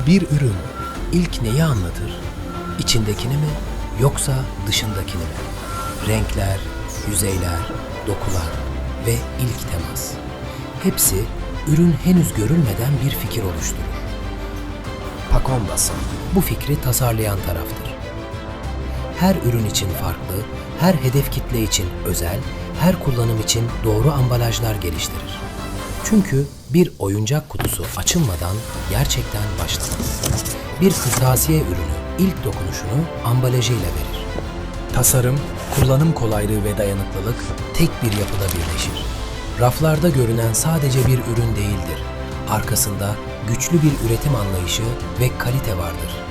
Bir ürün ilk neyi anlatır? İçindekini mi yoksa dışındakini mi? Renkler, yüzeyler, dokular ve ilk temas. Hepsi ürün henüz görülmeden bir fikir oluşturur. Pacondas bu fikri tasarlayan taraftır. Her ürün için farklı, her hedef kitle için özel, her kullanım için doğru ambalajlar geliştirir. Çünkü bir oyuncak kutusu açılmadan gerçekten başlamaz. Bir kırtasiye ürünü ilk dokunuşunu ambalajıyla verir. Tasarım, kullanım kolaylığı ve dayanıklılık tek bir yapıda birleşir. Raflarda görünen sadece bir ürün değildir. Arkasında güçlü bir üretim anlayışı ve kalite vardır.